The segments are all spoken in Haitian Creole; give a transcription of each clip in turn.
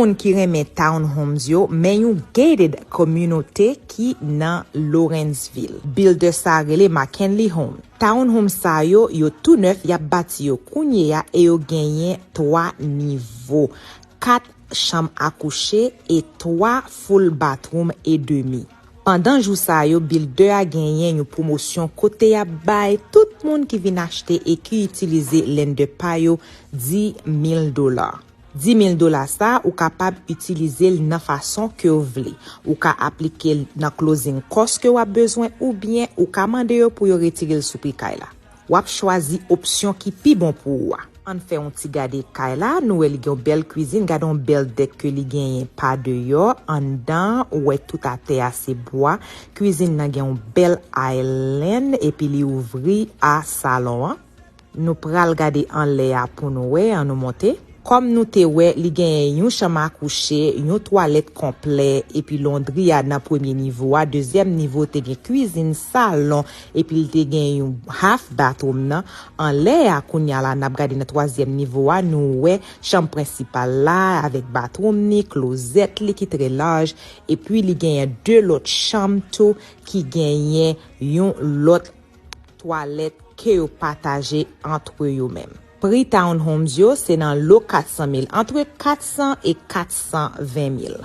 moun qui reme townhomes yo, men yon gated communauté qui nan Lawrenceville. Builder sa rele McKinley Home. Townhome sa yo tout neuf, ya bati yo kounye ya e yo genyen 3 niveaux, 4 chambres à coucher et 3 full bathroom et demi. Pendant jou sa yo, Builder a genyen yon promotion kote ya bay tout moun qui vin acheter et qui utilize len de pa yo $10,000. $10,000 ça ou capable utiliser nan façon que vous voulez. Ou ka appliquer nan closing cost que ou a besoin ou bien ou ka mande yo pour yo retirer le sou pri kay la. Ou ap choisi option qui pi bon pour ou. On fait un petit gade kay la, nou el gen belle cuisine, gade un bel deck que li gen pas de yo, en dan ou tout à terre assez bois. Cuisine nan gen un bel island et puis li ouvri à salon. Nou pral gade en l'air pour nou en nou monter. Comme nous te wè, li gen yon chambre à coucher, yon toilette complet et puis laundry à nan premier niveau, à deuxième niveau te gen cuisine, salon et puis te gen yon half bathroom nan. En l'air kounya la n'a gade nan troisième niveau à nous wè chambre principale là avec bathroom ni closet li qui très large et puis li gen 2 l'autre chambre tout qui gen yon l'autre toilette que yo partager entre yo même. Prix townhomes yo, c'est dans l'eau 400,000, entre 400 et 420,000.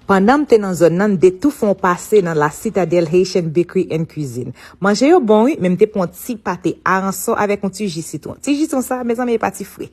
Pendant que dans zone nan, de tout font passer dans la Citadel Haitian Bakery and Cuisine. Manger yo bon, oui, même te pon ti pâté arançon avec un petit jus citron. Ti jus citron ça, mes amis, pas ti frais.